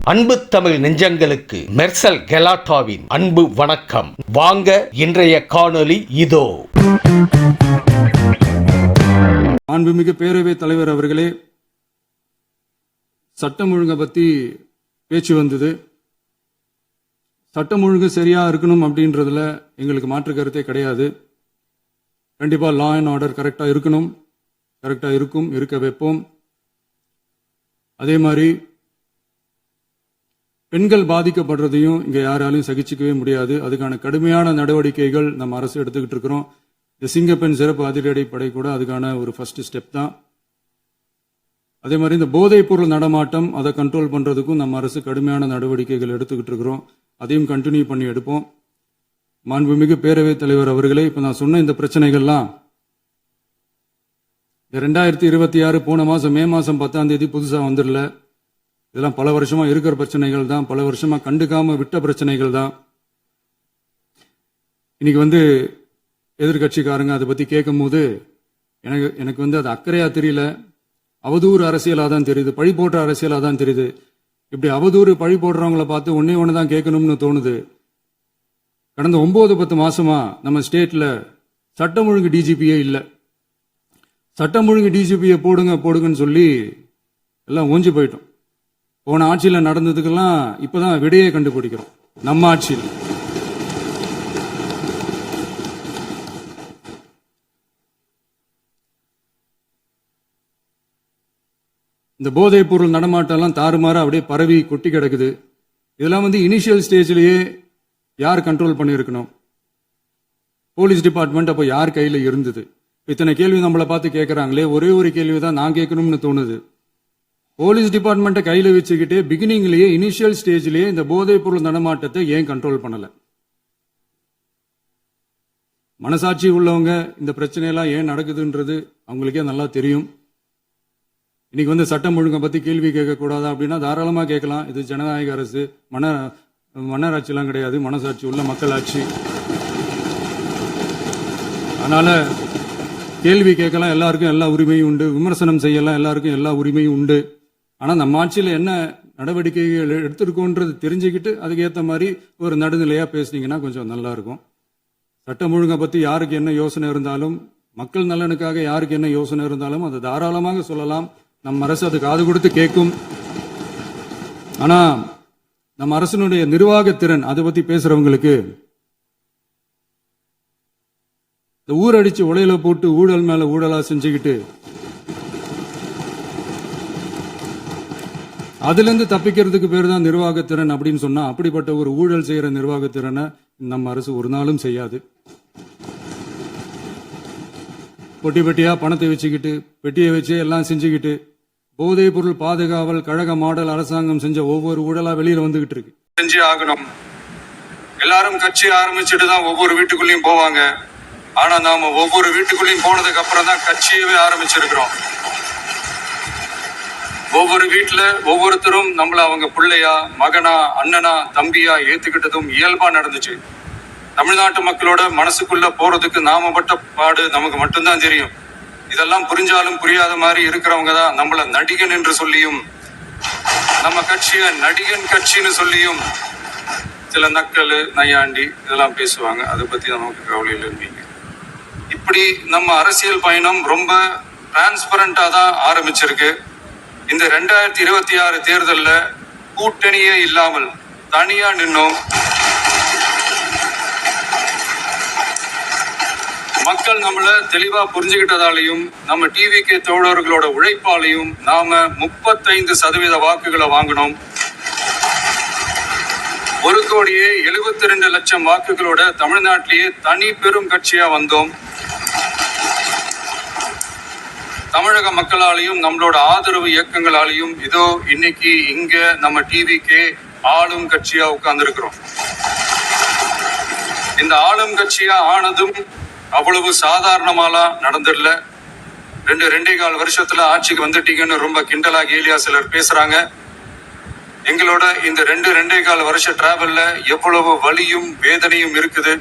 அன்பு தமிழ் நெஞ்சங்களுக்கு மெர்சல் கெலாட்டாவின் அன்பு வணக்கம். வாங்க இன்றைய காணொளி இதோ. மாண்புமிகு பேரவைத் தலைவர் அவர்களே, சட்டம் ஒழுங்கை பத்தி பேச்சு வந்தது. சட்டம் ஒழுங்கு சரியா இருக்கணும் அப்படின்றதுல எங்களுக்கு மாற்று கருத்தே கிடையாது. கண்டிப்பா லா அண்ட் ஆர்டர் கரெக்டா இருக்கணும், கரெக்டா இருக்க வைப்போம். அதே மாதிரி பெண்கள் பாதிக்கப்படுறதையும் இங்க யாராலையும் சகிச்சுக்கவே முடியாது. அதுக்கான கடுமையான நடவடிக்கைகள் நம்ம அரசு எடுத்துக்கிட்டு இருக்கிறோம். இந்த சிங்கப்பெண் சிறப்பு அதிரடி படை கூட அதுக்கான ஒரு ஃபர்ஸ்ட் ஸ்டெப் தான். அதே மாதிரி இந்த போதைப் பொருள் நடமாட்டம் அதை கண்ட்ரோல் பண்றதுக்கும் நம்ம அரசு கடுமையான நடவடிக்கைகள் எடுத்துக்கிட்டு இருக்கிறோம். அதையும் கண்டினியூ பண்ணி எடுப்போம். மாண்புமிகு பேரவைத் தலைவர் அவர்களே, இப்ப நான் சொன்ன இந்த பிரச்சனைகள்லாம் 2026 போன மாசம் மே மாசம் 10ஆம் தேதி புதுசா வந்துடல. இதெல்லாம் பல வருஷமா இருக்கிற பிரச்சனைகள் தான், பல வருஷமா கண்டுக்காம விட்ட பிரச்சனைகள் தான். இன்னைக்கு எதிர்கட்சிக்காரங்க அதை பத்தி கேட்கும் போது எனக்கு அது அக்கறையா தெரியல, அவதூறு அரசியலா தான் தெரியுது, பழி போடுற அரசியலா தான் தெரியுது. இப்படி அவதூறு பழி போடுறவங்களை பார்த்து ஒண்ணு தான் கேட்கணும்னு தோணுது. கடந்த 9-10 மாசமா நம்ம ஸ்டேட்ல சட்டம் ஒழுங்கு டிஜிபியே இல்ல. சட்டம் ஒழுங்கு டிஜிபியை போடுங்கன்னு சொல்லி எல்லாம் ஓஞ்சி போயிட்டோம். போன ஆட்சியில் நடந்ததுக்கெல்லாம் இப்பதான் விடையே கண்டுபிடிக்கிறோம். நம்ம ஆட்சியில் இந்த போதைப் பொருள் நடமாட்டம் தாறுமாறா அப்படியே பரவி கொட்டி கிடக்குது. இதெல்லாம் இனிஷியல் ஸ்டேஜ்லயே யார் கண்ட்ரோல் பண்ணியிருக்கணும்? போலீஸ் டிபார்ட்மெண்ட் அப்போ யார் கையில இருந்தது? இத்தனை கேள்வி நம்மளை பார்த்து கேட்கறாங்களே, ஒரே ஒரு கேள்விதான் நான் கேட்கணும்னு தோணுது. போலீஸ் டிபார்ட்மெண்ட்டை கையில வச்சுக்கிட்டே பிகினிங்லயே இனிஷியல் ஸ்டேஜ்லயே இந்த போதைப் பொருள் நடமாட்டத்தை ஏன் கண்ட்ரோல் பண்ணல? மனசாட்சி உள்ளவங்க இந்த பிரச்சனையெல்லாம் ஏன் நடக்குதுன்றது அவங்களுக்கே நல்லா தெரியும். இன்னைக்கு சட்டம் ஒழுங்கை பத்தி கேள்வி கேட்க கூடாதா அப்படின்னா தாராளமா கேட்கலாம். இது ஜனநாயக அரசு, மன்னராட்சி எல்லாம் கிடையாது, மனசாட்சி உள்ள மக்கள் ஆட்சி. அதனால கேள்வி கேட்கலாம், எல்லாருக்கும் எல்லா உரிமையும் உண்டு. விமர்சனம் செய்யலாம், எல்லாருக்கும் எல்லா உரிமையும் உண்டு. ஆனா நம்ம ஆட்சியில் என்ன நடவடிக்கைகள் எடுத்திருக்கோன்றது தெரிஞ்சுக்கிட்டு அதுக்கு ஏற்ற மாதிரி ஒரு நடுநிலையா பேசுனீங்கன்னா கொஞ்சம் நல்லா இருக்கும். சட்டம் ஒழுங்கை பத்தி யாருக்கு என்ன யோசனை இருந்தாலும், மக்கள் நலனுக்காக யாருக்கு என்ன யோசனை இருந்தாலும் அதை தாராளமாக சொல்லலாம். நம்ம அரசு அது காது கொடுத்து கேட்கும். ஆனா நம்ம அரசினுடைய நிர்வாகத்திறன் அதை பத்தி பேசுறவங்களுக்கு இந்த ஊரடிச்சு உலையில போட்டு ஊழல் மேல ஊழலா செஞ்சுக்கிட்டு அதுல இருந்து தப்பிக்கிறதுக்கு பேர் தான் நிர்வாகத்திறன் அப்படின்னு சொன்னா, அப்படிப்பட்ட ஒரு ஊழல் செய்யற நிர்வாகத்திறனை நம்ம அரசு ஒரு நாளும் செய்யாது. பொட்டி பெட்டியா பணத்தை வச்சுக்கிட்டு, பெட்டியை வச்சு எல்லாம் செஞ்சுக்கிட்டு, போதைப் பொருள் பாதுகாவல் கழக மாடல் அரசாங்கம் செஞ்ச ஒவ்வொரு ஊழலா வெளியில வந்துகிட்டு இருக்கு. செஞ்சே ஆகணும். எல்லாரும் கட்சி ஆரம்பிச்சுட்டு தான் ஒவ்வொரு வீட்டுக்குள்ளேயும் போவாங்க. ஆனா நாம ஒவ்வொரு வீட்டுக்குள்ளேயும் போனதுக்கு அப்புறம் தான் கட்சியவே ஆரம்பிச்சிருக்கிறோம். ஒவ்வொரு வீட்டுல ஒவ்வொருத்தரும் நம்மள அவங்க பிள்ளையா, மகனா, அண்ணனா, தம்பியா ஏத்துக்கிட்டதும் இயல்பா நடந்துச்சு. தமிழ்நாட்டு மக்களோட மனசுக்குள்ள போறதுக்கு நாம பட்ட பாடு நமக்கு மட்டும்தான் தெரியும். இதெல்லாம் புரிஞ்சாலும் புரியாத மாதிரி இருக்கிறவங்க தான் நம்மள நடிகன் என்று சொல்லியும், நம்ம கட்சிய நடிகன் கட்சின்னு சொல்லியும் சில நக்கல் நையாண்டி இதெல்லாம் பேசுவாங்க. அதை பத்தி நமக்கு கவலை இல்லைன்னு. இப்படி நம்ம அரசியல் பயணம் ரொம்ப டிரான்ஸ்பரண்டா தான் ஆரம்பிச்சிருக்கு. இந்த 2026 தேர்தல்ல கூட்டணியே இல்லாமல் தனியா நின்னோம். மக்கள் நம்மள தெளிவா புரிஞ்சுக்கிட்டதாலையும் நம்ம டிவிகே தோழர்களோட உழைப்பாலையும் நாம 35% வாக்குகளை வாங்கினோம். 1,72,00,000 வாக்குகளோட தமிழ்நாட்டிலேயே தனி பெரும் கட்சியா வந்தோம். தமிழக மக்களாலையும் நம்மளோட ஆதரவு இயக்கங்களாலையும் இதோ இன்னைக்கு இங்க நம்ம டிவிகே ஆளும் கட்சியா உட்கார்ந்து இருக்கிறோம். இந்த ஆளும் கட்சியா ஆனதும் அவ்வளவு சாதாரணமாலாம் நடந்துடல. 2.25 வருஷத்துல ஆட்சிக்கு வந்துட்டீங்கன்னு ரொம்ப கிண்டலா கேலியா சிலர் பேசுறாங்க. எங்களோட இந்த 2.25 வருஷ டிராவல்ல எவ்வளவு வலியும் வேதனையும் இருக்குது.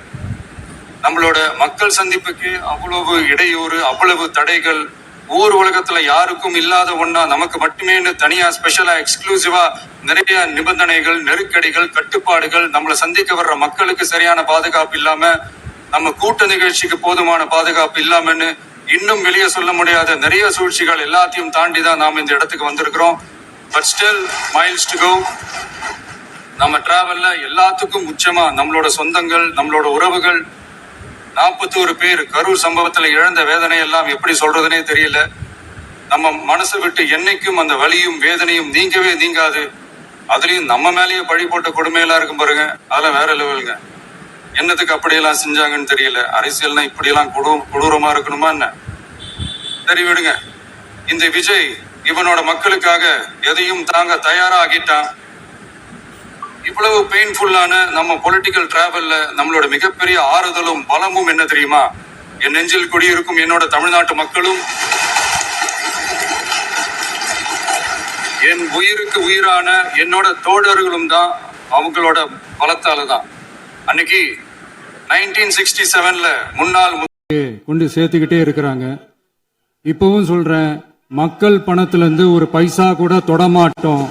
நம்மளோட மக்கள் சந்திப்புக்கு அவ்வளவு இடையூறு, அவ்வளவு தடைகள், ஊர் உலகத்துல யாருக்கும் இல்லாத ஒண்ணா நமக்கு மட்டுமே தனியா ஸ்பெஷலா எக்ஸ்க்ளூசிவா நிறைய நிபந்தனைகள், நெருக்கடிகள், கட்டுப்பாடுகள், நம்மளை சந்திக்க வர்ற மக்களுக்கு சரியான பாதுகாப்பு இல்லாம, நம்ம கூட்ட நிகழ்ச்சிக்கு போதுமான பாதுகாப்பு இல்லாமன்னு இன்னும் வெளியே சொல்ல முடியாத நிறைய சூழ்ச்சிகள் எல்லாத்தையும் தாண்டி தான் நாம இந்த இடத்துக்கு வந்திருக்கிறோம். But still miles to go. நம்ம டிராவல்ல எல்லாத்துக்கும் உச்சமா நம்மளோட சொந்தங்கள், நம்மளோட உறவுகள், 41 பேர் கரூர் சம்பவத்துல இழந்த வேதனை எல்லாம் எப்படி சொல்றதுனே தெரியல. நம்ம மனசை விட்டு என்னைக்கும் அந்த வலியும் வேதனையும் நீங்கவே நீங்காது. அதுலயும் நம்ம மேலேயே பழி போட்ட கொடுமையெல்லாம் இருக்கும் பாருங்க, அதெல்லாம் வேற லெவலுங்க. என்னத்துக்கு அப்படியெல்லாம் செஞ்சாங்கன்னு தெரியல. அரசியல்னா இப்படியெல்லாம் கொடூரமா இருக்கணுமா என்ன? சரி விடுங்க. இந்த விஜய் இவனோட மக்களுக்காக எதையும் தாங்க தயாரா ஆகிட்டான். இவ்வளவு பெயின்ஃபுல்லான நம்ம பொலிட்டிக்கல் டிராவல்ல நம்மளோட மிகப்பெரிய ஆறுதலும் பலமும் என்ன தெரியுமா? என் நெஞ்சில் குடியிருக்கும் என்னோட தமிழ்நாட்டு மக்களும், என் உயிருக்கு உயிரான என்னோட தோழர்களும் தான். அவங்களோட பலத்தால தான் அன்னைக்கு 1967ல முன்னாள் கொண்டு சேர்த்துக்கிட்டே இருக்கிறாங்க. இப்பவும் சொல்றேன், மக்கள் பணத்துல இருந்து ஒரு பைசா கூட தொடமாட்டோம்,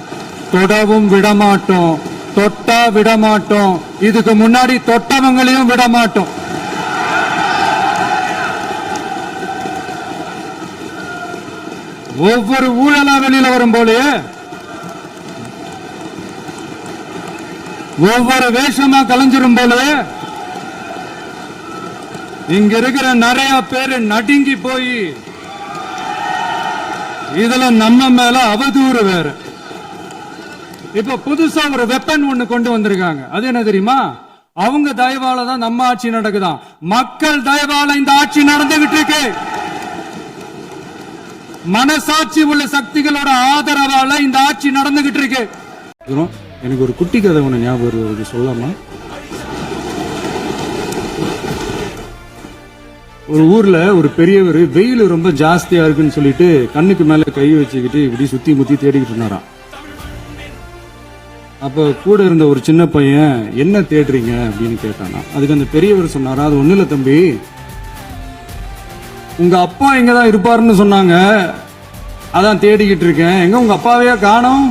தொடவும் விடமாட்டோம், தொட்டா விடமாட்டோம், இதுக்கு முன்னாடி தொட்டவங்களையும் விடமாட்டோம். ஒவ்வொரு ஊழலா வெளியில வரும் போலே, ஒவ்வொரு வேஷமா கலைஞ்சிரும் போலே, இங்க இருக்கிற நிறைய பேரு நடுங்கி போய் இதுல நம்ம மேல அவதூறு வேற. இப்ப புதுசா ஒரு வெப்பன் ஒண்ணு கொண்டு வந்திருக்காங்க. அது என்ன தெரியுமா? அவங்க தயவால தான் நம்ம ஆட்சி நடக்குதான். மக்கள் தயவால இந்த ஆட்சி நடந்துகிட்டு இருக்கு. மனசாட்சி உள்ள சக்திகளோட ஆதரவால இந்த ஆட்சி நடந்துகிட்டு இருக்கு. எனக்கு ஒரு குட்டி கதை ஒண்ணு ஞாபகம் வருது, சொல்லாமா? ஒரு ஊர்ல ஒரு பெரியவர் வெயில் ரொம்ப ஜாஸ்தியா இருக்குன்னு சொல்லிட்டு கண்ணுக்கு மேல கை வச்சுக்கிட்டு இப்படி சுத்தி முத்தி தேடிக்கிட்டு இருந்தாராம். அப்ப கூட இருந்த ஒரு சின்ன பையன், என்ன தேடுறீங்க அப்படின்னு கேட்டானா. அதுக்கு அந்த பெரியவர் சொன்னாரா, அது ஒண்ணு இல்ல தம்பி, உங்க அப்பா இங்கதான் இருப்பாருன்னு சொன்னாங்க, அதான் தேடிக்கிட்டு இருக்கேன். எங்க உங்க அப்பாவையா காணோம்?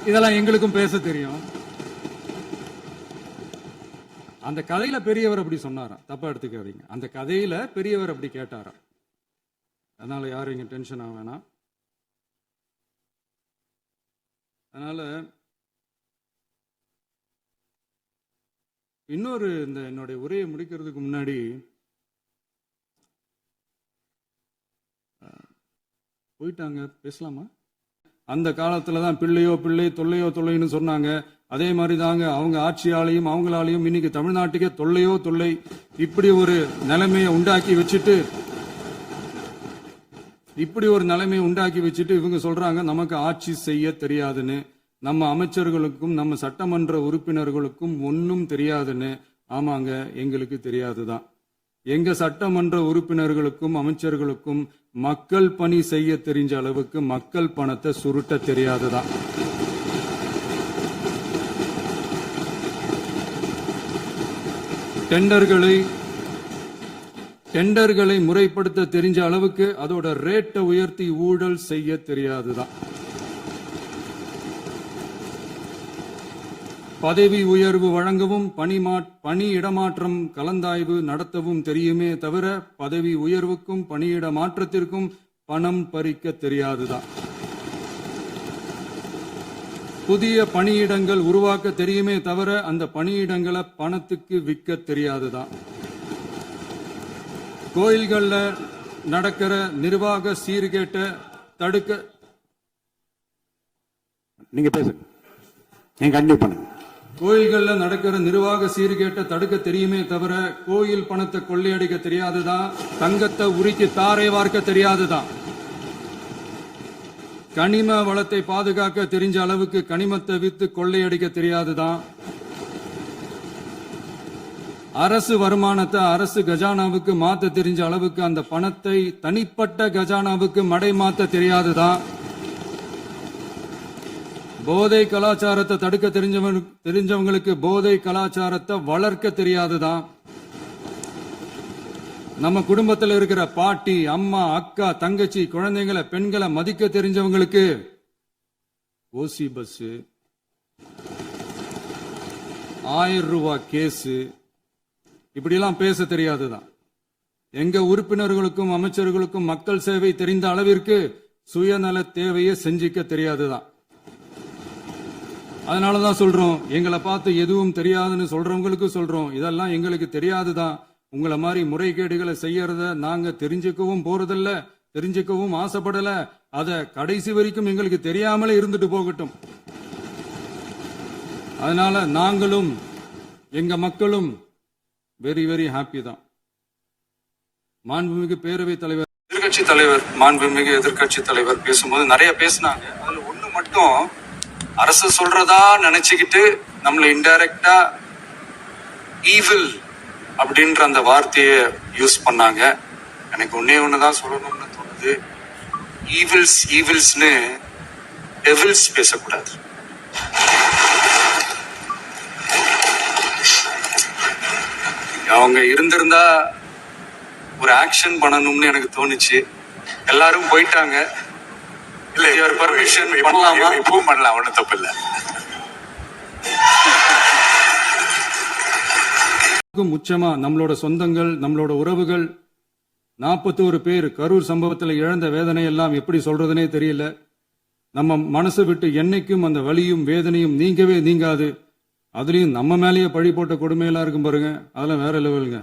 இதெல்லாம் எங்களுக்கும் பேச தெரியும். அந்த கதையில பெரியவர் அப்படி சொன்னாராம், தப்பா எடுத்துக்காதீங்க. அந்த கதையில பெரியவர் அப்படி கேட்டாராம். அதனால யாரும் இங்க டென்ஷன் ஆக வேணாம். அதனால இன்னொரு, இந்த என்னுடைய உரையை முடிக்கிறதுக்கு முன்னாடி போயிட்டாங்க, பேசலாமா? அந்த காலத்துல தான் பிள்ளையோ பிள்ளை, தொல்லையோ தொல்லைன்னு சொன்னாங்க. அதே மாதிரி தாங்க அவங்க ஆட்சியாலையும் அவங்களாலையும் இன்னைக்கு தமிழ்நாட்டுக்கே தொல்லையோ தொல்லை. இப்படி ஒரு நிலைமையை உண்டாக்கி வச்சுட்டு இவங்க சொல்றாங்க நமக்கு ஆட்சி செய்ய தெரியாதுன்னு. நம்ம அமைச்சர்களுக்கும் நம்ம சட்டமன்ற உறுப்பினர்களுக்கும் ஒன்னும் தெரியாதுன்னு. ஆமாங்க, எங்களுக்கு தெரியாதுதான். எங்க சட்டமன்ற உறுப்பினர்களுக்கும் அமைச்சர்களுக்கும் மக்கள் பணி செய்ய தெரிஞ்ச அளவுக்கு மக்கள் பணத்தை சுருட்ட தெரியாதுதான். டெண்டர்களை முறைப்படுத்த தெரிஞ்ச அளவுக்கு அதோட ரேட்டை உயர்த்தி ஊழல் செய்ய தெரியாதுதான். பதவி உயர்வு வழங்கவும் பணி இடமாற்றம் கலந்தாய்வு நடத்தவும் தெரியுமே தவிர பதவி உயர்வுக்கும் பணியிட மாற்றத்திற்கும் பணம் பறிக்க தெரியாதுதான். புதிய பணியிடங்கள் உருவாக்க தெரியுமே தவிர அந்த பணியிடங்களை பணத்துக்கு விற்க தெரியாதுதான். கோயில்கள்ல நடக்கிற நிர்வாக சீர்கேட்டை தடுக்க, நீங்க பேசுங்க, நீங்க கண்டிப்பா பண்ணுங்க. கோயில்கள்ல நடக்கிற நிர்வாக சீர்கேட்டை தடுக்க தெரியுமே தவிர கோயில் பணத்தை கொள்ளையடிக்க தெரியாதுதான். தங்கத்தை உருக்கி தாரை வார்க்க தெரியாதுதான். கனிம வளத்தை பாதுகாக்க தெரிஞ்ச அளவுக்கு கனிமத்தை வித்து கொள்ளையடிக்க தெரியாதுதான். அரசு வருமானத்தை அரசு கஜானாவுக்கு மாத்த தெரிஞ்ச அளவுக்கு அந்த பணத்தை தனிப்பட்ட கஜானாவுக்கு மடை மாத்த தெரியாதுதான். போதை கலாச்சாரத்தை தடுக்க தெரிஞ்சவங்களுக்கு போதை கலாச்சாரத்தை வளர்க்க தெரியாதுதான். நம்ம குடும்பத்துல இருக்கிற பாட்டி, அம்மா, அக்கா, தங்கச்சி, குழந்தைங்களை, பெண்களை மதிக்க தெரிஞ்சவங்களுக்கு ஓசி பஸ், 1000 ரூபாய் கேஸ், இப்படியெல்லாம் பேச தெரியாதுதான். எங்க உறுப்பினர்களுக்கும் அமைச்சர்களுக்கும் மக்கள் சேவை தெரிந்த அளவிற்கு சுயநல தேவையை செஞ்சிக்க தெரியாதுதான். அதனாலதான் சொல்றோம், எங்களை பார்த்து எதுவும் தெரியாதுன்னு சொல்றவங்களுக்கு சொல்றோம், இதெல்லாம் எங்களுக்கு தெரியாதுதான். உங்களை மாதிரி முறைகேடுகளை செய்யறத நாங்க தெரிஞ்சுக்கவும் போறதில்ல, தெரிஞ்சுக்கவும் ஆசைப்படல. அத கடைசி வரைக்கும் எங்களுக்கு தெரியாமலே இருந்துட்டு போகட்டும். அதனால நாங்களும் எங்க மக்களும் வெரி வெரி ஹாப்பி தான். மாண்புமிகு பேரவைத் தலைவர், எதிர்கட்சி தலைவர், மாண்புமிகு எதிர்கட்சி தலைவர் பேசும்போது நிறைய பேசினாங்க. அதுல ஒண்ணு மட்டும் அரசு சொல்றதா நினைச்சுக்கிட்டு நம்மள இன்டைரக்டா ஈவில் அப்படின்ற அந்த வார்த்தையை யூஸ் பண்ணாங்க. எனக்கு ஒண்ணுதான் சொல்லணும்னு தோணுது. ஈவில்ஸ்னு டெவில்ஸ் பேசக்கூடாது. அவங்க இருந்திருந்தா ஒரு ஆக்ஷன் பண்ணணும்னு எனக்கு தோணுச்சு. எல்லாரும் போயிட்டாங்க. இல்ல பர்மிஷன் பண்ணலாமா? இப்பவும் பண்ணலாம், ஒன்றும் தப்பு இல்லை. முச்சமா நம்மளோட சொந்தங்கள், நம்மளோட உறவுகள் 41 பேர் கரூர் சம்பவத்தில் இழந்த வேதனை எல்லாம் எப்படி சொல்றதுனே தெரியல. நம்ம மனசை விட்டு என்னைக்கும் அந்த வலியும் வேதனையும் நீங்கவே நீங்காது. அதுலயும் நம்ம மேலேயே பழி போட்ட கொடுமையெல்லாம் இருக்கும் பாருங்க, அதெல்லாம் வேற லெவலுங்க.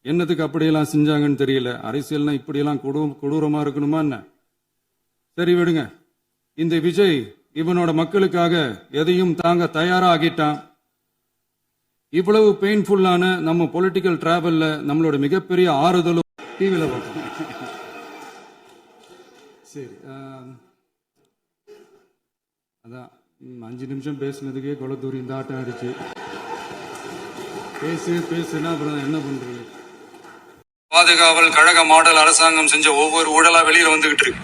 என்னத்துக்கு அப்படியெல்லாம் செஞ்சாங்கன்னு தெரியல. அரசியல்னா இப்படியெல்லாம் கொடூரமா இருக்கணுமா என்ன? சரி விடுங்க. இந்த விஜய் இவனோட மக்களுக்காக எதையும் தாங்க தயாரா ஆகிட்டான். இவ்வளவு பெயின்ஃபுல்லான நம்ம பொலிட்டிக்கல் டிராவல்ல நம்மளோட மிகப்பெரிய ஆறுதலும் டிவியில பார்த்தோம். சரி, அதான் 5 நிமிஷம் பேசுனதுக்கே கொளத்தூரி இந்த ஆட்டம் ஆயிடுச்சு. பேசுனா அப்புறம் என்ன பண்றது? பாதுகாவல் கழக மாடல் அரசாங்கம் செஞ்ச ஒவ்வொரு ஊழலா வெளியில வந்துகிட்டு இருக்கு.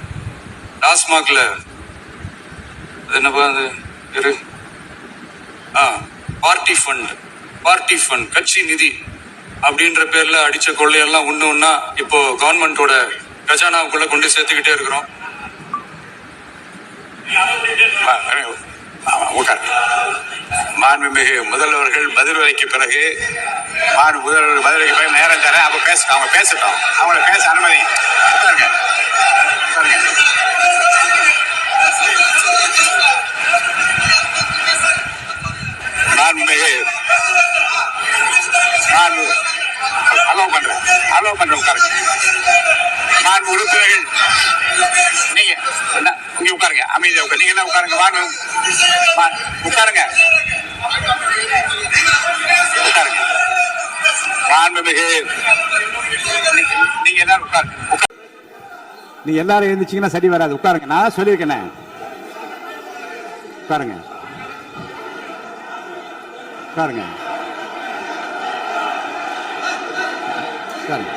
டாஸ்மாக்ல என்னப்பா அது பார்ட்டி ஃபண்ட் கட்சி நிதி அப்படின்ற பேர்ல அடிச்ச கொள்ளையெல்லாம் ஒண்ணா இப்போ கவர்மெண்டோட கஜானாவுக்குள்ள கொண்டு சேர்த்துக்கிட்டே இருக்கிறோம். மாண்புமிகு முதல்வர்கள் பதிலுரைக்கு பிறகு முதல்வர் பதிலுரைக்கு பிறகு நேரம் தரேன். அவங்க பேசட்டும். அவங்களை பேச அனுமதி. மாண்புமிகு அலோவ் பண்றேன் உட்காருங்க. மாண்பு உறுப்பினர்கள் நீங்க இங்க உட்காருங்க, அமைதியா உட்காரு. நீங்க என்ன உட்காருங்க, வாங்க உட்காருங்க. மாண்புமிகு நீங்க எல்லாரும் உட்காருங்க. நீங்க எல்லாரும் எழுந்துச்சீங்கன்னா சரி வராது. உட்காருங்க. நான் சொல்லியிருக்கேன். உட்காருங்க உட்காருங்க உட்காருங்க.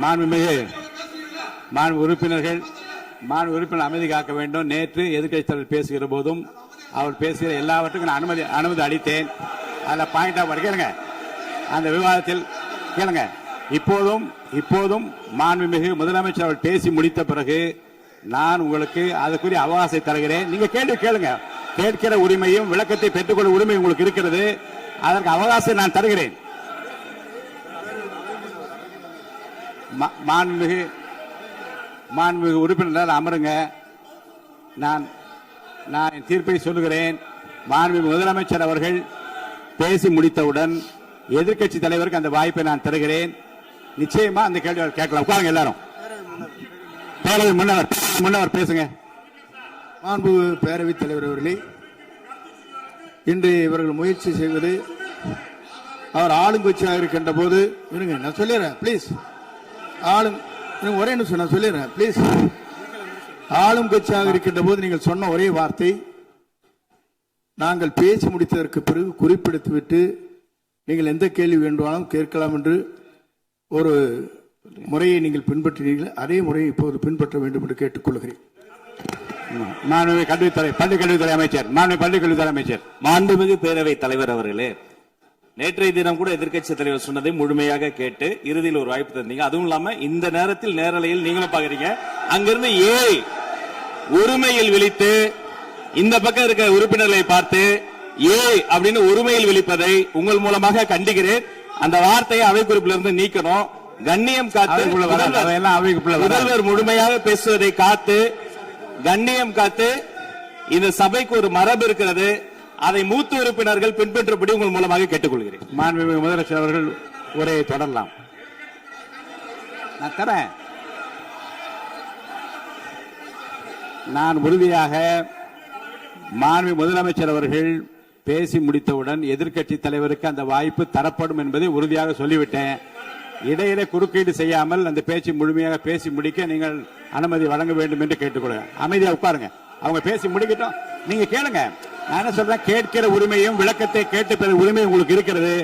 மாண்பு உறுப்பினர் அமைதி காக்க வேண்டும். நேற்று எதிர்க்கட்சி தலைவர் பேசுகிற போதும் அவர் பேசுகிற எல்லாவற்றுக்கும் நான் அனுமதி அளித்தேன். அதில் பாயிண்டா கேளுங்க, அந்த விவாதத்தில் கேளுங்க. இப்போதும் மாண்புமிகு முதலமைச்சர் அவர் பேசி முடித்த பிறகு நான் உங்களுக்கு அதுக்குரிய அவகாசத்தை தருகிறேன். நீங்க கேள்வி கேளுங்க. கேட்கிற உரிமையும் விளக்கத்தை பெற்றுக்கொள்ள உரிமை உங்களுக்கு இருக்கிறது. அதற்கு அவகாசம் நான் தருகிறேன். மாண்புமிகு உறுப்பினர் அமருங்க. நான் என் தீர்ப்பை சொல்லுகிறேன். மாண்புமிகு முதலமைச்சர் அவர்கள் பேசி முடித்தவுடன் எதிர்க்கட்சி தலைவருக்கு அந்த வாய்ப்பை நான் தருகிறேன். நிச்சயமா அந்த கேள்வி கேட்கலாம். உட்காருங்க எல்லாரும். பேரவை முன்னவர் பேசுங்க. மாண்பு பேரவைத் தலைவர் அவர்களே, இன்று இவர்கள் முயற்சி செய்வது, அவர் ஆளுங்கட்சியாக இருக்கின்ற போது, இருங்க நான் சொல்லிடுறேன் ப்ளீஸ். ஒரே நிமிஷம் நான் சொல்லிடுறேன் ப்ளீஸ். ஆளும் கட்சியாக இருக்கின்ற போது நீங்கள் சொன்ன ஒரே வார்த்தை, நாங்கள் பேசி முடித்ததற்கு பிறகு குறிப்பிடுத்துவிட்டு நீங்கள் எந்த கேள்வி வேண்டுமானாலும் கேட்கலாம் என்று ஒரு முறையை நீங்கள் பின்பற்றினீர்கள் அதே முறையை இப்போது பின்பற்ற வேண்டும் என்று கேட்டுக்கொள்கிறேன். மாண்புமிகு பள்ளிக்கல்வித்துறை அமைச்சர் பள்ளிக்கல்வித்துறை அமைச்சர். மாண்புமிகு பேரவைத் தலைவர் அவர்களே, நேற்றைய தினம் கூட எதிர்க்கட்சி தலைவர் சொன்னதை முழுமையாக கேட்டு இறுதியில் ஒரு வாய்ப்பு தந்தீங்க. அதுவும் இல்லாம இந்த நேரத்தில் நேரலையில் நீங்களும் பாக்குறீங்க. அங்கிருந்து ஏய் ஒருமையில் விழித்து இந்த பக்கம் இருக்க உறுப்பினர்களை பார்த்து ஏய் அப்படின்னு ஒருமையில் விழிப்பதை உங்கள் மூலமாக கண்டிக்கிறேன். அந்த வார்த்தையை அவை குறிப்பிலிருந்து நீக்கணும். கண்ணியம் காத்து முதல்வர் முழுமையாக பேசுவதை காத்து கண்ணியம் காத்து இந்த சபைக்கு ஒரு மரபு இருக்கிறது. அதை மூத்த உறுப்பினர்கள் பின்பற்றபடி உங்கள் மூலமாக கேட்டுக்கொள்கிறேன். மாண்புமிகு முதலமைச்சர் அவர்கள் உரையை தொடரலாம். நான் தரேன். நான் உறுதியாக மாண்புமிகு முதலமைச்சர் அவர்கள் பேசி முடித்தவுடன் எதிர்க்கட்சி தலைவருக்கு அந்த வாய்ப்பு தரப்படும் என்பதை உறுதியாக சொல்லிவிட்டேன். இடையிலே குறுக்கீடு செய்யாமல் அந்த பேச்சு முழுமையாக பேசி முடிக்க நீங்கள் அனுமதி வழங்க வேண்டும் என்று கேட்டுக்கொள்கிறேன். அமைதியா உட்காருங்க. அவங்க பேசி முடிக்கட்டும், நீங்க கேளுங்க. நான் என்ன சொல்றேன், கேட்கிற உரிமையும் விளக்கத்தை கேட்டு பெற உரிமை உங்களுக்கு இருக்கிறது.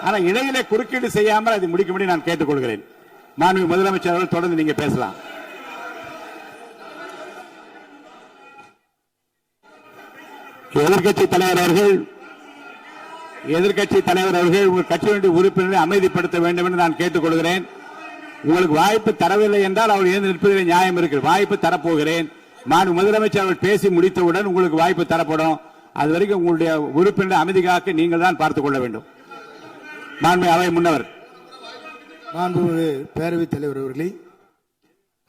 ஆனா இடையிலே குறுக்கீடு செய்யாமல் அதை முடிக்கும்படி நான் கேட்டுக்கொள்கிறேன். மாண்புமிகு முதலமைச்சர் அவர்கள் தொடர்ந்து நீங்க பேசலாம். எதிர்க்கட்சி தலைவர் அவர்கள் உங்கள் கட்சியினுடைய உறுப்பினரை அமைதிப்படுத்த வேண்டும் என்று நான் கேட்டுக்கொள்கிறேன். உங்களுக்கு வாய்ப்பு தரவில்லை என்றால் அவர் எழுந்து நிற்பதில் நியாயம் இருக்கு. வாய்ப்பு தரப்போகிறேன். நான் முதலமைச்சர் அவர்கள் பேசி முடித்தவுடன் உங்களுக்கு வாய்ப்பு தரப்படும். அது வரைக்கும் உங்களுடைய உறுப்பினரை அமைதி காக்க நீங்கள் தான் பார்த்துக் கொள்ள வேண்டும். மாண்புமிகு அவை முன்னவர். மாண்புமிகு பேரவைத் தலைவர் அவர்களே,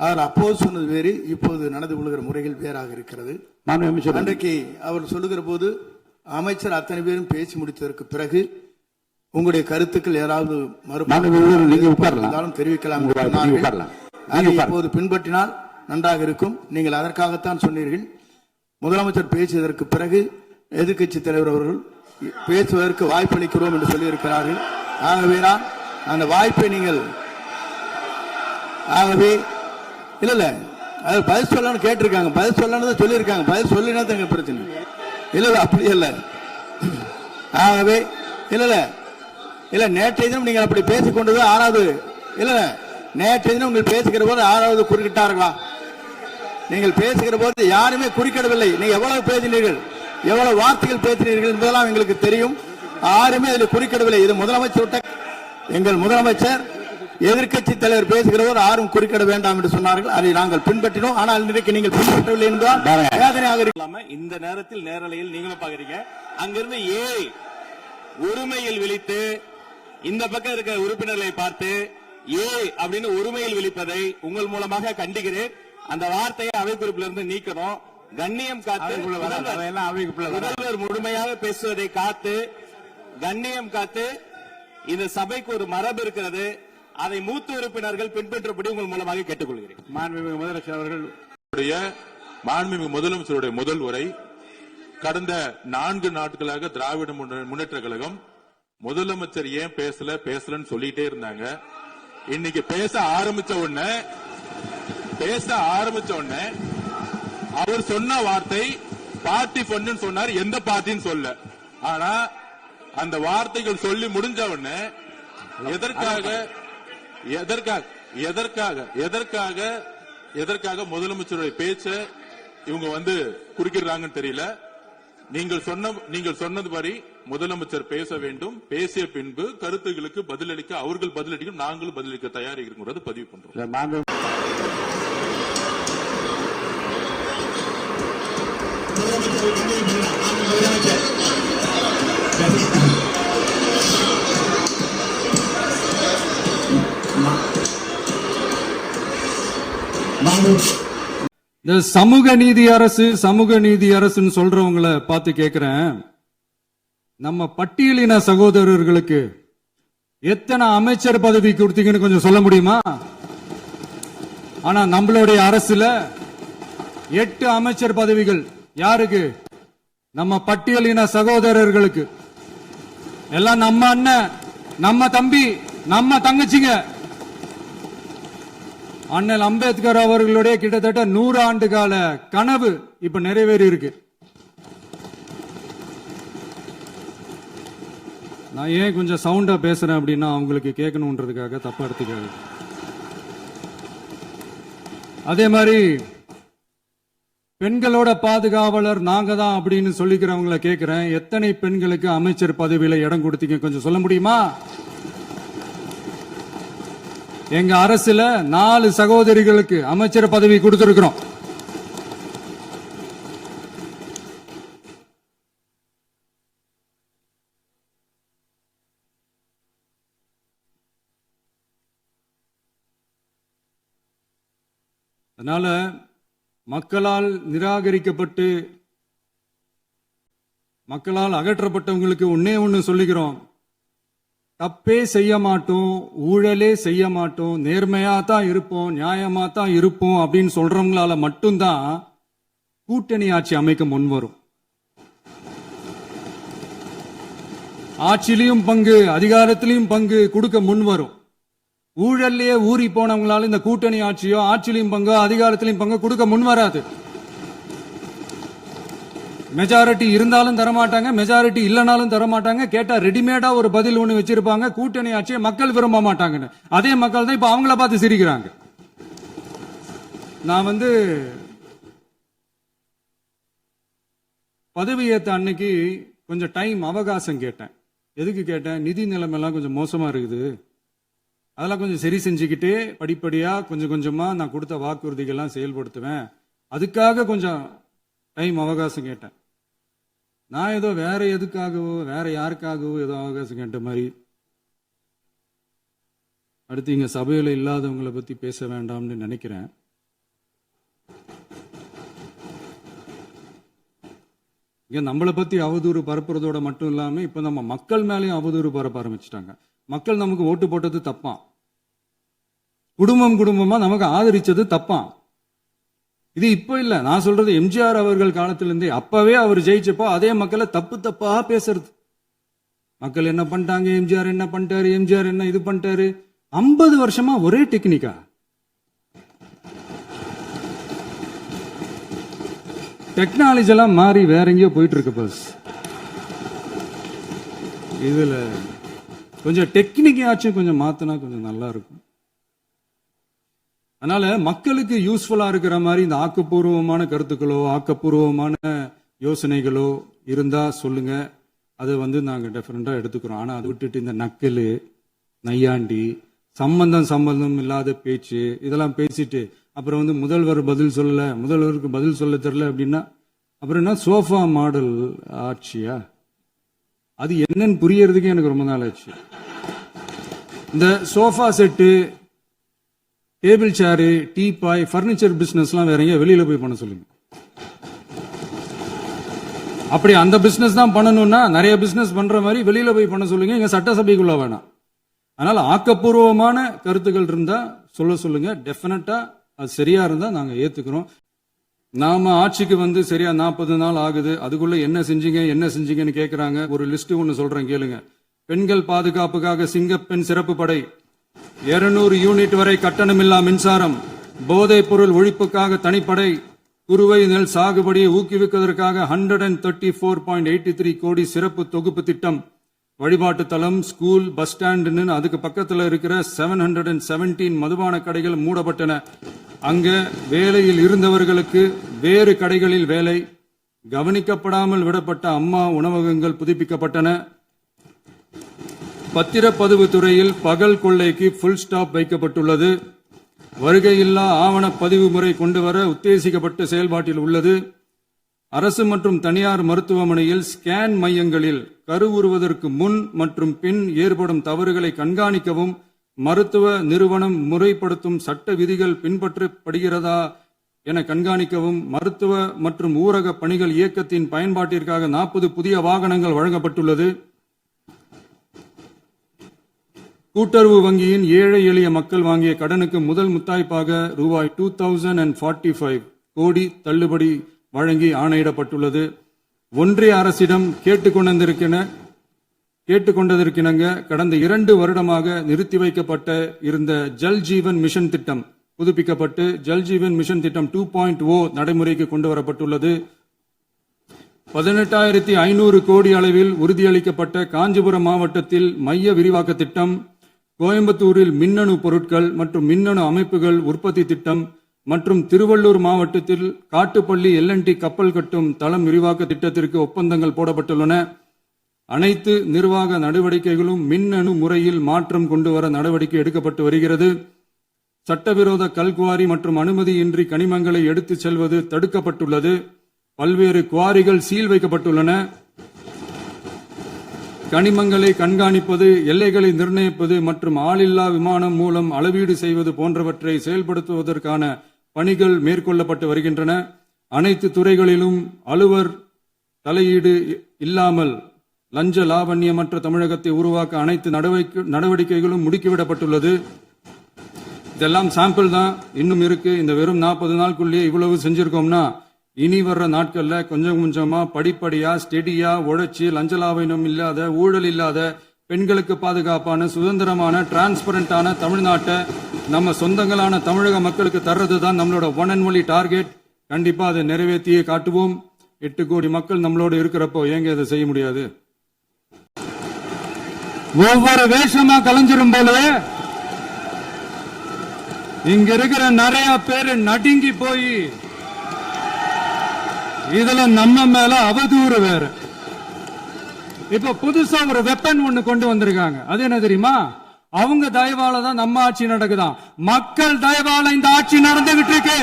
அவர் அப்போது சொன்னது வேறு, இப்போது நடந்து கொள்கிற முறைகள் வேறாக இருக்கிறது. அன்றைக்கு அவர் சொல்லுகிற போது அமைச்சர் அத்தனை பேரும் பேசி முடித்ததற்கு பிறகு உங்களுடைய கருத்துக்கள் யாராவது தெரிவிக்கலாம். இப்போது பின்பற்றினால் நன்றாக இருக்கும். நீங்கள் அதற்காகத்தான் சொன்னீர்கள். முதலமைச்சர் பேசியதற்கு பிறகு எதிர்க்கட்சி தலைவர் அவர்கள் பேசுவதற்கு வாய்ப்பளிக்கிறோம் என்று சொல்லியிருக்கிறார்கள். ஆகவேதான் அந்த வாய்ப்பை நீங்கள் இல்ல அது பதில் சொல்லணும்னு கேட்டிருக்காங்க. பதில் சொல்லணும் சொல்லியிருக்காங்க. பதில் சொல்லினா தங்க பிரச்சனை இல்ல. அப்படி இல்ல. ஆகவே இல்ல நேற்றைய தினம் நீங்கள் அப்படி பேசிக்கொண்டது ஆறாவது இல்ல. நேற்றைய தினம் உங்கள் பேசுகிற போது ஆறாவது குறுக்கிட்டார்களா? நீங்கள் பேசுகிற போது யாருமே குறுக்கிடவில்லை. நீங்க எவ்வளவு பேசினீர்கள், எவ்வளவு வார்த்தைகள் பேசினீர்கள் என்பதெல்லாம் எங்களுக்கு தெரியும். யாருமே அதில் குறுக்கிடவில்லை. இது முதலமைச்சர், எங்கள் முதலமைச்சர் எதிர்க்கட்சி தலைவர் பேசுகிற போது யாரும் குறுக்கிட வேண்டாம் என்று சொன்னார்கள். அதை நாங்கள் பின்பற்றினோம். ஆனால் இன்றைக்கு நீங்கள் பின்பற்றவில்லை என்றால் வேதனையாக இருக்கு. இந்த நேரத்தில் நேரலையில் நீங்களும் பாக்குறீங்க. அங்கிருந்து ஏய் ஒருமையில் விழித்து இந்த பக்கம் இருக்க உறுப்பினர்களை பார்த்து ஏய் அப்படின்னு ஒருமையில் விழிப்பதை உங்கள் மூலமாக கண்டிக்கிறேன். அந்த வார்த்தையை அவை குறிப்பிலிருந்து நீக்கணும். கண்ணியம் காத்து முதல்வர் முழுமையாக பேசுவதை காத்து கண்ணியம் காத்து இந்த சபைக்கு ஒரு மரபு இருக்கிறது. அதை மூத்த உறுப்பினர்கள் பின்பற்றபடி உங்கள் மூலமாக கேட்டுக்கொள்கிறேன். மாண்புமிகு முதலமைச்சர் அவர்கள். மாண்புமிகு முதலமைச்சருடைய முதல் உரை. கடந்த 4 நாட்களாக திராவிட முன்னேற்ற கழகம் முதலமைச்சர் ஏன் பேசலன்னு சொல்லிட்டே இருந்தாங்க. இன்னைக்கு பேச ஆரம்பிச்ச உடனே அவர் சொன்ன வார்த்தை பார்ட்டி ஃபண்ட் சொன்னார். எந்த பார்ட்டின்னு சொல்ல. ஆனா அந்த வார்த்தைகள் சொல்லி முடிஞ்ச உடனே எதற்காக முதலமைச்சருடைய பேச்ச இவங்க குறுக்கிடுறாங்கன்னு தெரியல. நீங்கள் சொன்னதுபடி முதலமைச்சர் பேச வேண்டும். பேசிய பின்பு கருத்துகளுக்கு பதிலளிக்க அவர்கள் பதிலளிக்கும், நாங்களும் பதிலளிக்க தயாராக இருக்கிறது பதிவு பண்றோம். இந்த சமூக நீதி அரசுன்னு சொல்றவங்களை பார்த்து கேக்குறேன். நம்ம பட்டியலின சகோதரர்களுக்கு எத்தனை அமைச்சர் பதவி கொடுத்தீங்கன்னு கொஞ்சம் சொல்ல முடியுமா? ஆனா நம்மளுடைய அரசுல 8 அமைச்சர் பதவிகள் யாருக்கு? நம்ம பட்டியலின சகோதரர்களுக்கு. எல்லாம் நம்ம அண்ணன், நம்ம தம்பி, நம்ம தங்கச்சிங்க. அண்ணல் அம்பேத்கர் அவர்களுடைய கிட்டத்தட்ட 100 ஆண்டு கால கனவு இப்ப நிறைவேறி இருக்கு. நான் ஏன் கொஞ்சம் சவுண்டா பேசுறேன் அப்படின்னா அவங்களுக்கு கேட்கணுன்றதுக்காக, தப்பா எடுத்துக்காது. அதே மாதிரி பெண்களோட பாதுகாவலர் நாங்க தான் அப்படின்னு சொல்லிக்கிறவங்கள கேட்கிறேன், எத்தனை பெண்களுக்கு அமைச்சர் பதவியில இடம் கொடுத்தீங்க கொஞ்சம் சொல்ல முடியுமா? எங்க அரசுல 4 சகோதரிகளுக்கு அமைச்சர் பதவி கொடுத்திருக்கிறோம். அதனால மக்களால் நிராகரிக்கப்பட்டு மக்களால் அகற்றப்பட்டவங்களுக்கு ஒண்ணு சொல்லிக்கிறோம், தப்பே செய்ய மாட்டோம், ஊழலே செய்ய மாட்டோம், நேர்மையா தான் இருப்போம், நியாயமா தான் இருப்போம் அப்படின்னு சொல்றவங்களால மட்டும்தான் கூட்டணி ஆட்சி அமைக்க முன்வரும். ஆட்சியிலையும் பங்கு அதிகாரத்திலையும் பங்கு கொடுக்க முன்வரும். ஊழல்லையே ஊறி போனவங்களால இந்த கூட்டணி ஆட்சியோ ஆட்சியிலையும் பங்கோ அதிகாரத்திலையும் பங்கு கொடுக்க முன்வராது. மெஜாரிட்டி இருந்தாலும் தரமாட்டாங்க, மெஜாரிட்டி இல்லைனாலும் தரமாட்டாங்க. கேட்டா ரெடிமேடா ஒரு பதில் ஒண்ணு வச்சிருப்பாங்க, கூட்டணி ஆட்சியை மக்கள் விரும்ப மாட்டாங்கன்னு. அதே மக்கள் தான் இப்ப அவங்கள பார்த்து சிரிக்கிறாங்க. நான் பதவியேற்ற அன்னைக்கு கொஞ்சம் டைம் அவகாசம் கேட்டேன். எதுக்கு கேட்டேன்? நிதி நிலைமைலாம் கொஞ்சம் மோசமா இருக்குது, அதெல்லாம் கொஞ்சம் சரி செஞ்சுக்கிட்டே படிப்படியா கொஞ்சம் கொஞ்சமா நான் கொடுத்த வாக்குறுதிகள்லாம் செயல்படுத்துவேன், அதுக்காக கொஞ்சம் டைம் அவகாசம் கேட்டேன். நான் ஏதோ வேற எதுக்காகவோ வேற யாருக்காகவோ ஏதோ அவகாசம் கேட்ட மாதிரி. அடுத்து இங்க சபையில இல்லாதவங்களை பத்தி பேச வேண்டாம்னு நினைக்கிறேன். இங்க நம்மளை பத்தி அவதூறு பரப்புறதோட மட்டும் இல்லாம இப்ப நம்ம மக்கள் மேலேயும் அவதூறு பரப்ப ஆரம்பிச்சுட்டாங்க. மக்கள் நமக்கு ஓட்டு போட்டது தப்பான், குடும்பம் குடும்பமா நமக்கு ஆதரிச்சது தப்பான். இது இப்ப இல்ல, நான் சொல்றது எம்ஜிஆர் அவர்கள் காலத்திலிருந்தே. அப்பவே அவர் ஜெயிச்சப்போ அதே மக்களை தப்பு தப்பா பேசுறது. மக்கள் என்ன பண்ணிட்டாங்க, எம்ஜிஆர் என்ன பண்ணிட்டாரு, எம்ஜிஆர் என்ன இது பண்ணிட்டாரு. 50 வருஷமா ஒரே டெக்னிக்கா. டெக்னாலஜி எல்லாம் மாறி வேற எங்கேயோ போயிட்டு இருக்கு. பஸ் இதுல கொஞ்சம் டெக்னிக்காச்சும் கொஞ்சம் மாத்தினா கொஞ்சம் நல்லா இருக்கும். அதனால மக்களுக்கு யூஸ்ஃபுல்லா இருக்கிற மாதிரி இந்த ஆக்கப்பூர்வமான கருத்துக்களோ ஆக்கப்பூர்வமான யோசனைகளோ இருந்தா சொல்லுங்க, அதை நாங்க டெஃபரெண்டா எடுத்துக்கிறோம். ஆனா அதை விட்டுட்டு இந்த நக்கலு நையாண்டி சம்பந்தம் இல்லாத பேச்சு இதெல்லாம் பேசிட்டு அப்புறம் முதல்வர் பதில் சொல்லல, முதல்வருக்கு பதில் சொல்ல தெரியல அப்படின்னா அப்புறம் என்ன சோஃபா மாடல் ஆட்சியா? அது என்னன்னு புரியறதுக்கு எனக்கு ரொம்ப நாள் ஆச்சு. இந்த sofa set, table chair, teapoy, furniture பிசினஸ்லாம் வேற எங்க வெளியில போய் பண்ண சொல்லுங்க. அப்படி அந்த பிசினஸ் தான் பண்ணணும்னா நிறைய பிசினஸ் பண்ற மாதிரி வெளியில போய் பண்ண சொல்லுங்க, இங்க சட்டசபைக்குள்ள வேணாம். அதனால ஆக்கப்பூர்வமான கருத்துக்கள் இருந்தா சொல்லுங்க, டெஃபினட்டா அது சரியா இருந்தா நாங்க ஏத்துக்கிறோம். நாம ஆட்சிக்கு சரியா 40 நாள் ஆகுது, அதுக்குள்ள என்ன செஞ்சீங்கன்னு கேக்குறாங்க. ஒரு லிஸ்ட் ஒன்னு சொல்றேன் கேளுங்க. பெண்கள் பாதுகாப்புக்காக சிங்கப்பெண் சிறப்பு படை, 200 யூனிட் வரை கட்டணமில்லா மின்சாரம், போதைப் பொருள் ஒழிப்புக்காக தனிப்படை, குறுவை நெல் சாகுபடியை ஊக்குவிப்பதற்காக 134.83 கோடி சிறப்பு தொகுப்பு திட்டம், வழிபாட்டு தலம், ஸ்கூல், பஸ் ஸ்டாண்டுன்னு அதுக்கு பக்கத்துல இருக்கிற 717 மதுபான கடைகள் மூடப்பட்டன. அங்க வேலையில் இருந்தவர்களுக்கு வேறு கடைகளில் வேலை, கவனிக்கப்படாமல் விடப்பட்ட அம்மா உணவகங்கள் புதுப்பிக்கப்பட்டன. பத்திரப்பதிவு துறையில் பகல் கொள்ளைக்கு புல் ஸ்டாப் வைக்கப்பட்டுள்ளது. வருகையில்லா ஆவண பதிவு முறை கொண்டு வர உத்தேசிக்கப்பட்ட செயல்பாட்டில் உள்ளது. அரசு மற்றும் தனியார் மருத்துவமனையில் ஸ்கேன் மையங்களில் கருவுறுவதற்கு முன் மற்றும் பின் ஏற்படும் தவறுகளை கண்காணிக்கவும், மருத்துவ நிறுவனம் முறைப்படுத்தும் சட்ட விதிகள் பின்பற்றப்படுகிறதா என கண்காணிக்கவும், மருத்துவ மற்றும் ஊரக பணிகள் இயக்கத்தின் பயன்பாட்டிற்காக 40 புதிய வாகனங்கள் வழங்கப்பட்டுள்ளது. கூட்டுறவு வங்கியின் ஏழை எளிய மக்கள் வாங்கிய கடனுக்கு முதல் முத்தாய்ப்பாக ரூபாய் 2045 கோடி தள்ளுபடி வழங்கி ஆணையிடப்பட்டுள்ளது. ஒன்றிய அரசிடம் கேட்டுக்கொண்டதற்கிணங்க கடந்த 2 வருடமாக நிறுத்தி வைக்கப்பட்ட இருந்த ஜல் ஜீவன் மிஷன் திட்டம் புதுப்பிக்கப்பட்டு ஜல் ஜீவன் மிஷன் திட்டம் 2.0 நடைமுறைக்கு கொண்டு வரப்பட்டுள்ளது. 18,500 கோடி அளவில் உறுதியளிக்கப்பட்ட காஞ்சிபுரம் மாவட்டத்தில் மைய விரிவாக்க திட்டம், கோயம்புத்தூரில் மின்னணு பொருட்கள் மற்றும் மின்னணு அமைப்புகள் உற்பத்தி திட்டம், மற்றும் திருவள்ளூர் மாவட்டத்தில் காட்டுப்பள்ளி எல்என்டி கப்பல் கட்டும் தளம் விரிவாக்க திட்டத்திற்கு ஒப்பந்தங்கள் போடப்பட்டுள்ளன. அனைத்து நிர்வாக நடவடிக்கைகளும் மின்னணு முறையில் மாற்றம் கொண்டு வர நடவடிக்கை எடுக்கப்பட்டு வருகிறது. சட்டவிரோத கல்குவாரி மற்றும் அனுமதியின்றி கனிமங்களை எடுத்துச் செல்வது தடுக்கப்பட்டுள்ளது. பல்வேறு குவாரிகள் சீல் வைக்கப்பட்டுள்ளன. கனிமங்களை கண்காணிப்பது, எல்லைகளை நிர்ணயிப்பது மற்றும் ஆளில்லா விமானம் மூலம் அளவீடு செய்வது போன்றவற்றை செயல்படுத்துவதற்கான பணிகள் மேற்கொள்ளப்பட்டு வருகின்றன. அனைத்து துறைகளிலும் அலுவலர் தலையீடு இல்லாமல் லஞ்ச லாவண்யமற்ற தமிழகத்தை உருவாக்க அனைத்து நடவடிக்கைகளும் முடுக்கிவிடப்பட்டுள்ளது. இதெல்லாம் சாம்பிள் தான், இன்னும் இருக்கு. இந்த வெறும் 40 நாளுக்குள்ளேயே இவ்வளவு செஞ்சிருக்கோம்னா இனி வர்ற நாட்கள்ல கொஞ்சம் கொஞ்சமா படிப்படியா ஸ்டெடியா உழைச்சி லஞ்ச லாவண்யம் இல்லாத, ஊழல் இல்லாத, பெண்களுக்கு பாதுகாப்பான, சுதந்திரமான, டிரான்ஸ்பரண்டான தமிழ்நாட்டை நம்ம சொந்தங்களான தமிழக மக்களுக்கு தர்றதுதான் நம்மளோட ஒன் அண்ட் ஒன்லி டார்கெட். கண்டிப்பா அதை நிறைவேற்றியே காட்டுவோம். 8 கோடி மக்கள் நம்மளோட இருக்கிறப்போ ஏங்க இதை செய்ய முடியாது? ஒவ்வொரு வேஷமா கலைஞ்சிரும் போல இங்க இருக்கிற நிறைய பேரு நடுங்கி போய் இதுல நம்ம மேல அவதூறு வேற. இப்ப புதுசா ஒரு வெப்பன் ஒண்ணு கொண்டு வந்திருக்காங்க. அது என்ன தெரியுமா? அவங்க தயவால தான் நம்ம ஆட்சி நடக்குதாம். மக்கள் தயவால இந்த ஆட்சி நடந்துகிட்டு இருக்கு.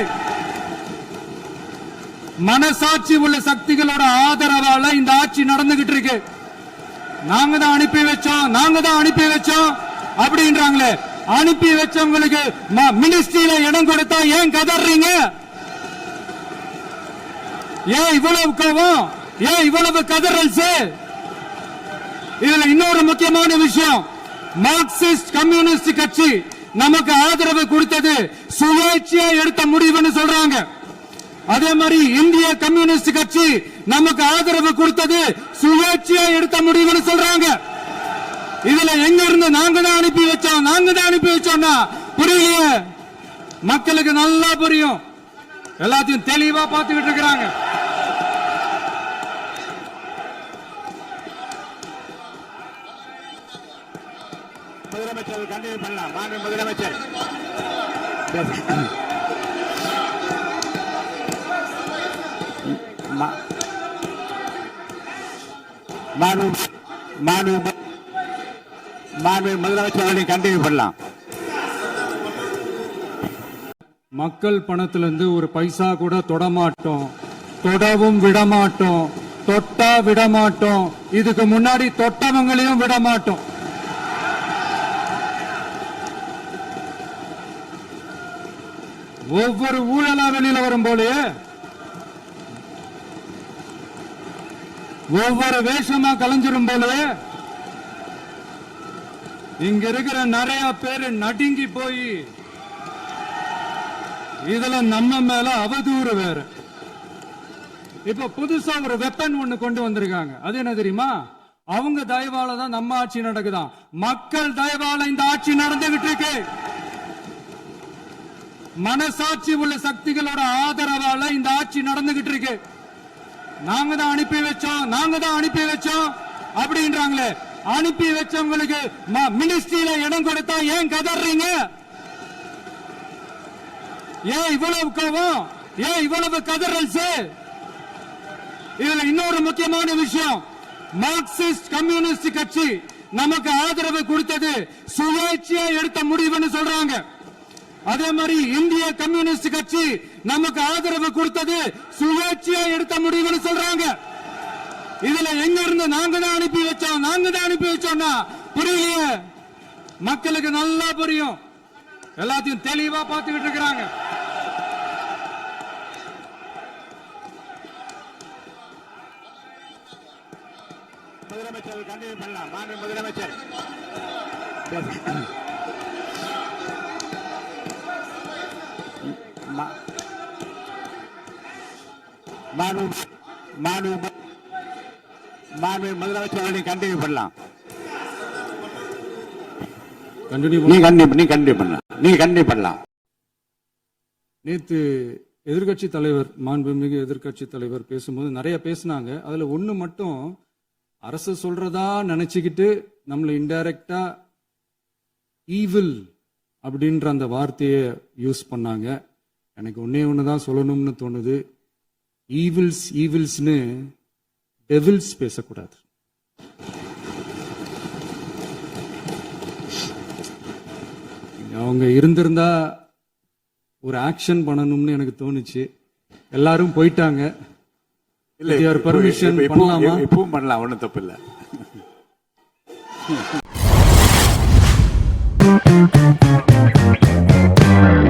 மனசாட்சி உள்ள சக்திகளோட ஆதரவால இந்த ஆட்சி நடந்துகிட்டு இருக்கு. நாங்க தான் அனுப்பி வச்சோம் அப்படின்றாங்களே. அனுப்பி வச்சவங்களுக்கு மினிஸ்ட்ரியில இடம் கொடுத்தா ஏன் கதறீங்க? ஏன் இவ்வளவு கோவம்? ஏன் இவ்வளவு கதறல்ஸ்? இதுல இன்னொரு முக்கியமான விஷயம், மார்க்சிஸ்ட் கம்யூனிஸ்ட் கட்சி நமக்கு ஆதரவு கொடுத்தது சுயேட்சையா எடுத்த முடிவுன்னு சொல்றாங்க. அதே மாதிரி இந்திய கம்யூனிஸ்ட் கட்சி நமக்கு ஆதரவு கொடுத்தது சுயேட்சையா எடுத்த முடிவுன்னு சொல்றாங்க. இதுல எங்க இருந்து நாங்க தான் அனுப்பி வச்சோம்னா புரியலையே. மக்களுக்கு நல்லா புரியும். எல்லாத்தையும் தெளிவா பார்த்துக்கிட்டு இருக்கிறாங்க. முதலமைச்சர் கண்டினியூ பண்ணலாம். மாண்பு முதலமைச்சர் முதலமைச்சர் கண்டினியூ பண்ணலாம். மக்கள் பணத்திலிருந்து ஒரு பைசா கூட தொடமாட்டோம், தொடவும் விடமாட்டோம், தொட்டா விடமாட்டோம். இதுக்கு முன்னாடி தொட்டவங்களையும் விடமாட்டோம். ஒவ்வொரு ஊழலா வெளியில வரும் போலே, ஒவ்வொரு வேஷமா கலைஞ்சிரும் போலே இங்க இருக்கிற நிறைய பேரு நடுங்கி போய் இதுல நம்ம மேல அவதூறு வேற. இப்ப புதுசா ஒரு வெப்பன் ஒண்ணு கொண்டு வந்திருக்காங்க. அது என்ன தெரியுமா? அவங்க தயவால தான் நம்ம ஆட்சி நடக்குதாம். மக்கள் தயவால இந்த ஆட்சி நடந்துகிட்டு இருக்கு. மனசாட்சி உள்ள சக்திகளோட ஆதரவால இந்த ஆட்சி நடந்துகிட்டு இருக்கு. நாங்க தான் அனுப்பி வச்சோம் அப்படின்றாங்களே. அனுப்பி வச்சவங்களுக்கு மினிஸ்ட்ரியில இடம் கொடுத்தா ஏன் கதறீங்க? ஏன் இவ்வளவு கோவம்? ஏன் இவ்வளவு கதறல்ஸ்? இதுல இன்னொரு முக்கியமான விஷயம், மார்க்சிஸ்ட் கம்யூனிஸ்ட் கட்சி நமக்கு ஆதரவு கொடுத்தது சுயேட்சையா எடுத்த முடிவுன்னு சொல்றாங்க. அதே மாதிரி இந்திய கம்யூனிஸ்ட் கட்சி நமக்கு ஆதரவு கொடுத்தது சுயேட்சையா எடுத்த முடிவுன்னு சொல்றாங்க. இதுல எங்க இருந்து நாங்க தான் அனுப்பி வச்சோம்னா புரியலையே. மக்களுக்கு நல்லா புரியும். எல்லாத்தையும் தெளிவா பார்த்துக்கிட்டு இருக்கிறாங்க. முதலமைச்சர் கண்டினியூ பண்ணலாம். மாண்பு முதலமைச்சர் முதலமைச்சர் கண்டினியூ பண்ணலாம். நேத்து எதிர்கட்சி தலைவர், மாண்புமிகு எதிர்கட்சி தலைவர் பேசும்போது நிறைய பேசினாங்க. அதுல ஒண்ணு மட்டும், அரசு சொல்றதா நினைச்சுக்கிட்டு நம்மள இன்டைரக்டா ஈவில் அப்படின்ற அந்த வார்த்தையை யூஸ் பண்ணாங்க. எனக்கு ஒன்னே ஒன்று தான் சொல்லணும்னு தோணுது. ஈவில்ஸ்னு டெவில்ஸ் பேசக்கூடாது. அவங்க இருந்திருந்தா ஒரு ஆக்ஷன் பண்ணணும்னு எனக்கு தோணுச்சு. எல்லாரும் போயிட்டாங்க. இல்ல பர்மிஷன் இப்பவும் பண்ணலாமா? இப்பவும் பண்ணலாம், ஒன்றும் தப்பு இல்லை.